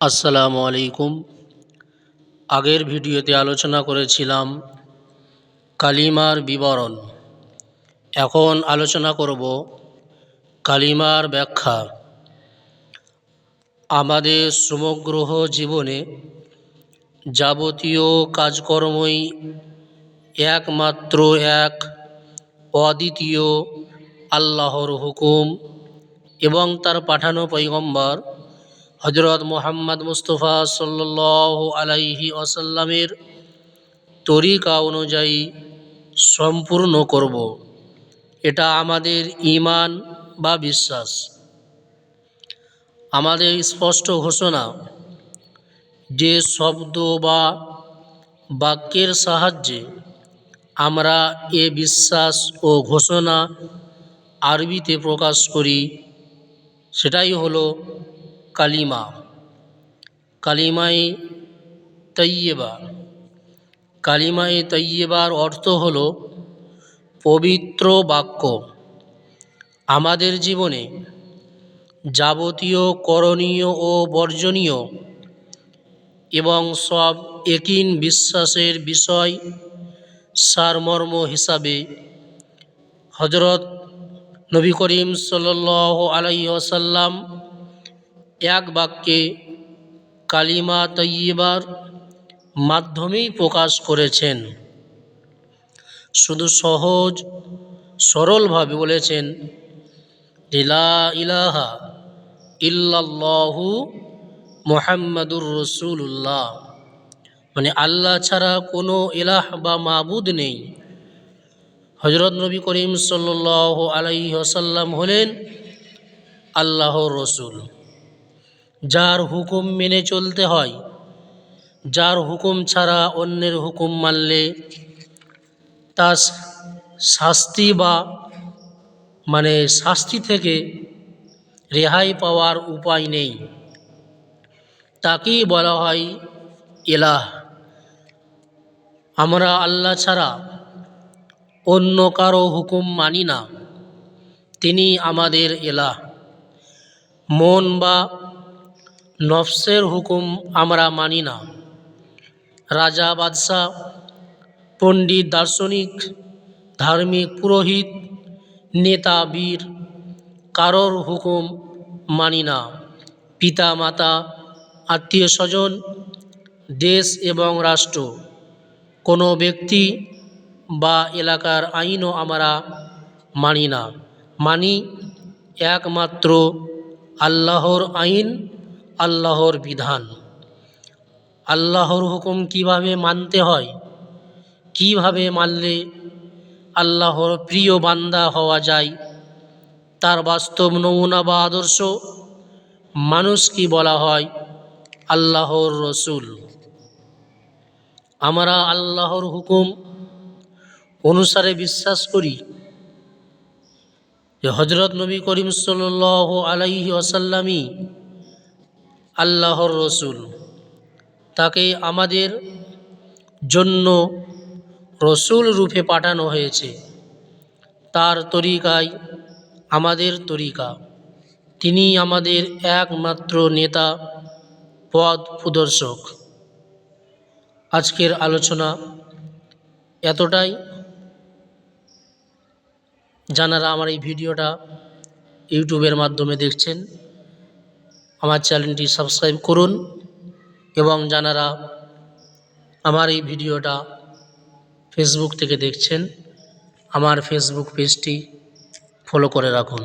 আসসালামু আলাইকুম। আগের ভিডিওতে আলোচনা করেছিলাম কালিমার বিবরণ। এখন আলোচনা করব কালিমার ব্যাখ্যা। আমাদের সমগ্র জীবনে যাবতীয় কাজকর্মই একমাত্র এক অদ্বিতীয় আল্লাহর হুকুম এবং তার পাঠানো পয়গম্বর হজরত মুহাম্মদ মুস্তফা সাল্লাল্লাহু আলাইহি ওয়াসাল্লামের তরিকা অনুযায়ী সম্পূর্ণ করব। এটা আমাদের ঈমান বা বিশ্বাস। আমাদের স্পষ্ট ঘোষণা যে শব্দ বা বাক্যের সাহায্যে আমরা এ বিশ্বাস ও ঘোষণা আরবিতে প্রকাশ করি সেটাই হলো কালিমা। কালিমায়ে তাইয়্যিবা। কালিমায়ে তাইয়্যিবার অর্থ হলো পবিত্র বাক্য। আমাদের জীবনে যাবতীয় করণীয় ও বর্জনীয় এবং সব একিন বিশ্বাসের বিষয় সারমর্ম হিসাবে হজরত নবী করিম সাল্লাল্লাহু আলাইহি ওয়াসাল্লাম এক বাক্যে কালিমা তাইয়্যিবার মাধ্যমেই প্রকাশ করেছেন। শুধু সহজ সরলভাবে বলেছেন, লা ইলাহা ইল্লাল্লাহু মুহাম্মাদুর রাসূলুল্লাহ, মানে আল্লাহ ছাড়া কোনো ইলাহ বা মাবুদ নেই। হজরত নবী করিম সাল্লাল্লাহু আলাইহি ওয়াসাল্লাম হলেন আল্লাহর রসুল, যার হুকুম মেনে চলতে হয়, যার হুকুম ছাড়া অন্যের হুকুম মানলে তার শাস্তি থেকে রেহাই পাওয়ার উপায় নেই। তাকেই বলা হয় ইলাহ। আমরা আল্লাহ ছাড়া অন্য কারো হুকুম মানি না, তিনি আমাদের ইলাহ। মন বা নফসের হুকুম আমরা মানি না। রাজা, বাদশাহ, পণ্ডিত, দার্শনিক, ধার্মিক, পুরোহিত, নেতা, বীর কারোর হুকুম মানি না। পিতা, মাতা, আত্মীয় স্বজন, দেশ এবং রাষ্ট্র, কোনো ব্যক্তি বা এলাকার আইনও আমরা মানি না। মানি একমাত্র আল্লাহর আইন, আল্লাহর বিধান। আল্লাহর হুকুম কিভাবে মানতে হয়, কিভাবে মানলে আল্লাহর প্রিয় বান্দা হওয়া যায়, তার বাস্তব নমুনা বা আদর্শ মানুষকে বলা হয় আল্লাহর রসুল। আমরা আল্লাহর হুকুম অনুসারে বিশ্বাস করি যে হজরত নবী করিম সাল্লাল্লাহু আলাইহি ওয়াসাল্লামই আল্লাহর রসুল। তাকে আমাদের জন্য রসুল রূপে পাঠানো হয়েছে। তার তরিকায় আমাদের তরিকা। তিনি আমাদের একমাত্র নেতা, পথ প্রদর্শক। আজকের আলোচনা এতটাই। যারা আমার এই ভিডিওটা ইউটিউবের মাধ্যমে দেখছেন, আমার চ্যানেলটি সাবস্ক্রাইব করুন এবং যারা আমার এই ভিডিওটা ফেসবুক থেকে দেখছেন, আমার ফেসবুক পেজটি ফলো করে রাখুন।